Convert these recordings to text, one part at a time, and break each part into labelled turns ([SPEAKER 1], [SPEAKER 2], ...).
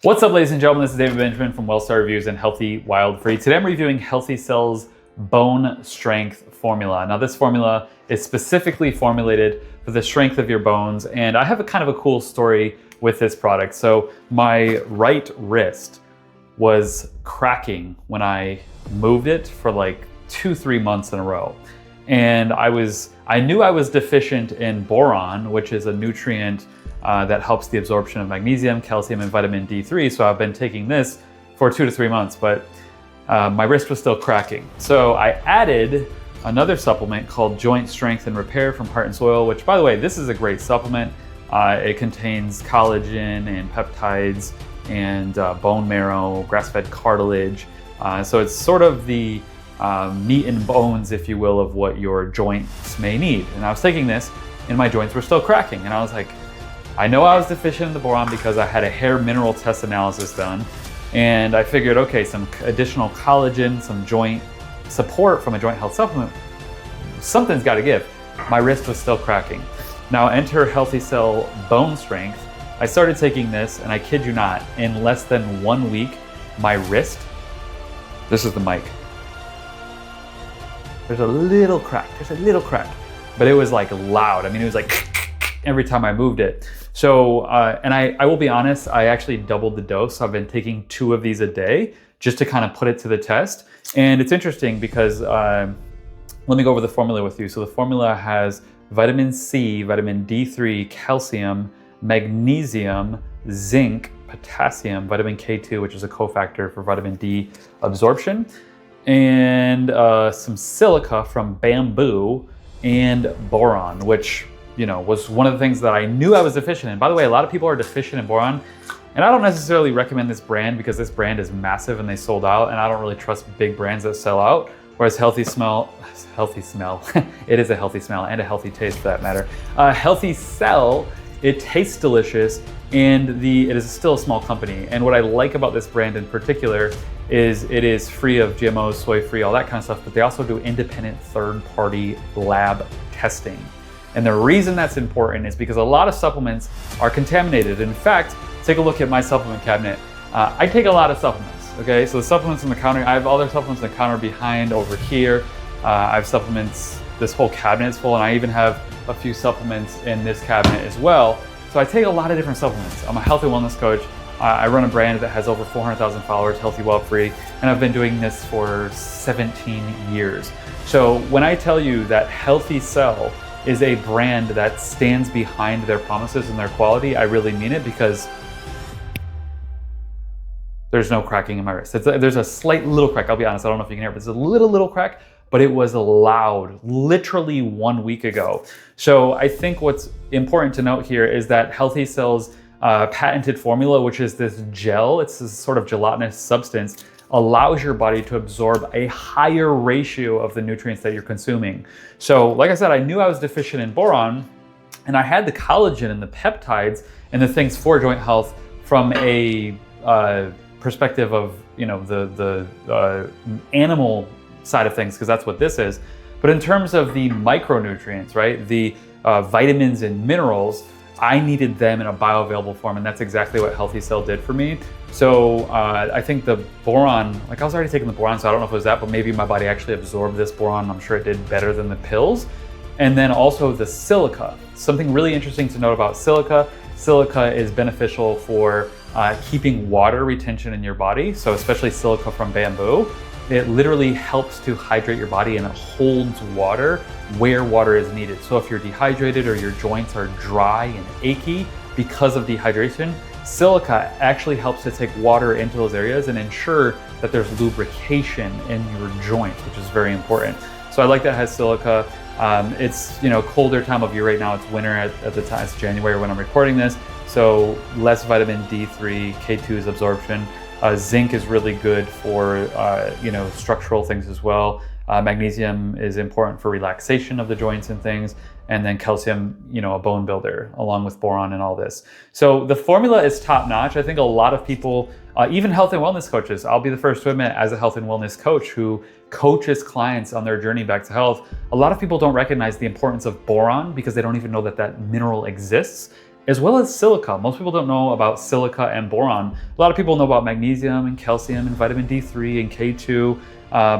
[SPEAKER 1] What's up, ladies and gentlemen? This is David Benjamin from WellStar Reviews and Healthy Wild Free. Today I'm reviewing Healthycell's Bone Strength formula. Now this formula is specifically formulated for the strength of your bones, and I have a kind of a cool story with this product. So my right wrist was cracking when I moved it for like 2-3 months in a row. And I knew I was deficient in boron, which is a nutrient that helps the absorption of magnesium, calcium, and vitamin D3. So I've been taking this for 2 to 3 months, but my wrist was still cracking. So I added another supplement called Joint Strength and Repair from Heart and Soil, which, by the way, this is a great supplement. It contains collagen and peptides and bone marrow, grass-fed cartilage. So it's sort of the meat and bones, if you will, of what your joints may need. And I was taking this and my joints were still cracking. And I was like, I know I was deficient in the boron because I had a hair mineral test analysis done. And I figured, okay, some additional collagen, some joint support from a joint health supplement, something's got to give. My wrist was still cracking. Now enter Healthycell Bone Strength. I started taking this, and I kid you not, in less than 1 week, my wrist, this is the mic, there's a little crack, but it was like loud. I mean, it was like every time I moved it. So, and I will be honest, I actually doubled the dose. I've been taking 2 of these a day just to kind of put it to the test. And it's interesting because, let me go over the formula with you. So the formula has vitamin C, vitamin D3, calcium, magnesium, zinc, potassium, vitamin K2, which is a cofactor for vitamin D absorption, and some silica from bamboo, and boron, which, you know, was one of the things that I knew I was deficient in. By the way, a lot of people are deficient in boron, and I don't necessarily recommend this brand because this brand is massive and they sold out, and I don't really trust big brands that sell out. Whereas healthy smell, it is a healthy smell and a healthy taste for that matter. Healthycell, it tastes delicious, and it is still a small company. And what I like about this brand in particular is it is free of GMOs, soy-free, all that kind of stuff, but they also do independent third-party lab testing. And the reason that's important is because a lot of supplements are contaminated. In fact, take a look at my supplement cabinet. I take a lot of supplements, okay? So the supplements on the counter, I have other supplements on the counter behind over here. I have supplements, this whole cabinet is full, and I even have a few supplements in this cabinet as well. So I take a lot of different supplements. I'm a health and wellness coach. I run a brand that has over 400,000 followers, Healthy Wild Free, and I've been doing this for 17 years. So when I tell you that Healthycell is a brand that stands behind their promises and their quality, I really mean it, because there's no cracking in my wrist. There's a slight little crack, I'll be honest, I don't know if you can hear it, but it's a little crack, but it was loud, literally 1 week ago. So I think what's important to note here is that Healthycell's patented formula, which is this gel, it's this sort of gelatinous substance, allows your body to absorb a higher ratio of the nutrients that you're consuming. So like I said, I knew I was deficient in boron, and I had the collagen and the peptides and the things for joint health from a perspective of, you know, the animal side of things, because that's what this is. But in terms of the micronutrients, right, the vitamins and minerals, I needed them in a bioavailable form, and that's exactly what Healthycell did for me. So I think the boron, like I was already taking the boron, so I don't know if it was that, but maybe my body actually absorbed this boron. I'm sure it did better than the pills. And then also the silica. Something really interesting to note about silica. Silica is beneficial for keeping water retention in your body. So especially silica from bamboo. It literally helps to hydrate your body, and it holds water where water is needed. So if you're dehydrated or your joints are dry and achy because of dehydration, silica actually helps to take water into those areas and ensure that there's lubrication in your joints, which is very important. So I like that it has silica. It's, you know, colder time of year right now. It's winter at the time. It's January when I'm recording this. So less vitamin D3, K2's absorption. Zinc is really good for, you know, structural things as well. Magnesium is important for relaxation of the joints and things. And then calcium, you know, a bone builder, along with boron and all this. So the formula is top notch. I think a lot of people, even health and wellness coaches, I'll be the first to admit, as a health and wellness coach who coaches clients on their journey back to health, a lot of people don't recognize the importance of boron because they don't even know that that mineral exists. as well as silica. Most people don't know about silica and boron. A lot of people know about magnesium and calcium and vitamin D3 and K2,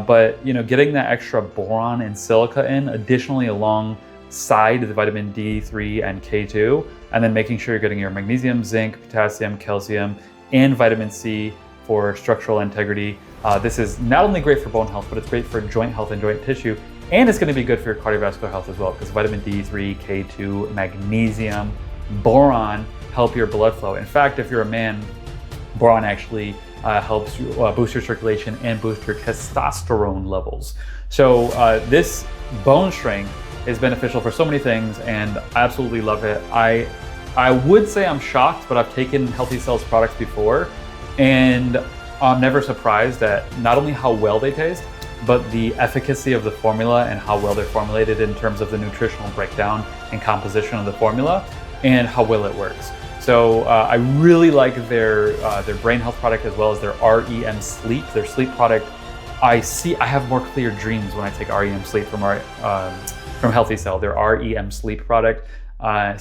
[SPEAKER 1] but getting that extra boron and silica in additionally alongside the vitamin D3 and K2, and then making sure you're getting your magnesium, zinc, potassium, calcium, and vitamin C for structural integrity. This is not only great for bone health, but it's great for joint health and joint tissue. And it's going to be good for your cardiovascular health as well, because vitamin D3, K2, magnesium, boron help your blood flow. In fact, if you're a man, boron actually helps you boost your circulation and boost your testosterone levels. So this bone strength is beneficial for so many things, and I absolutely love it. I would say I'm shocked, but I've taken Healthycell's products before, and I'm never surprised at not only how well they taste, but the efficacy of the formula and how well they're formulated in terms of the nutritional breakdown and composition of the formula, and how well it works. So I really like their brain health product, as well as their REM sleep. Their sleep product, I have more clear dreams when I take REM sleep from Healthycell, their REM sleep product.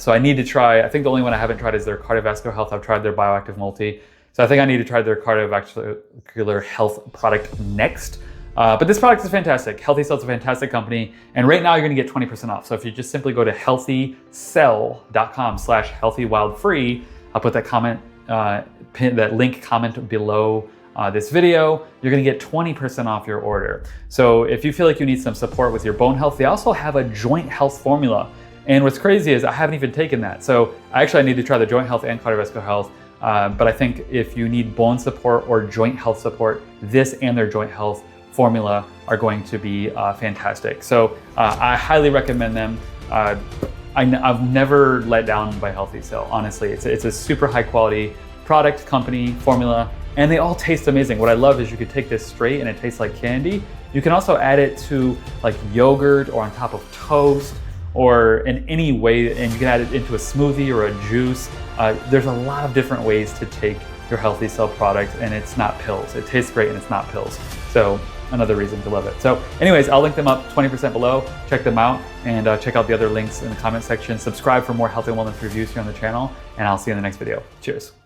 [SPEAKER 1] So I need to try, I think the only one I haven't tried is their cardiovascular health. I've tried their bioactive multi. So I think I need to try their cardiovascular health product next. But this product is fantastic. Healthycell is a fantastic company. And right now you're gonna get 20% off. So if you just simply go to healthycell.com/healthywildfree, I'll put that link comment below this video, you're gonna get 20% off your order. So if you feel like you need some support with your bone health, they also have a joint health formula. And what's crazy is I haven't even taken that. So I need to try the joint health and cardiovascular health. But I think if you need bone support or joint health support, this and their joint health formula are going to be fantastic. So I highly recommend them. I've never let down by Healthycell, honestly. It's a super high quality product, company, formula, and they all taste amazing. What I love is you could take this straight and it tastes like candy. You can also add it to like yogurt or on top of toast or in any way, and you can add it into a smoothie or a juice. There's a lot of different ways to take your Healthycell product, and it's not pills. It tastes great and it's not pills. So another reason to love it. So anyways, I'll link them up 20% below. Check them out, and check out the other links in the comment section. Subscribe for more health and wellness reviews here on the channel, and I'll see you in the next video. Cheers.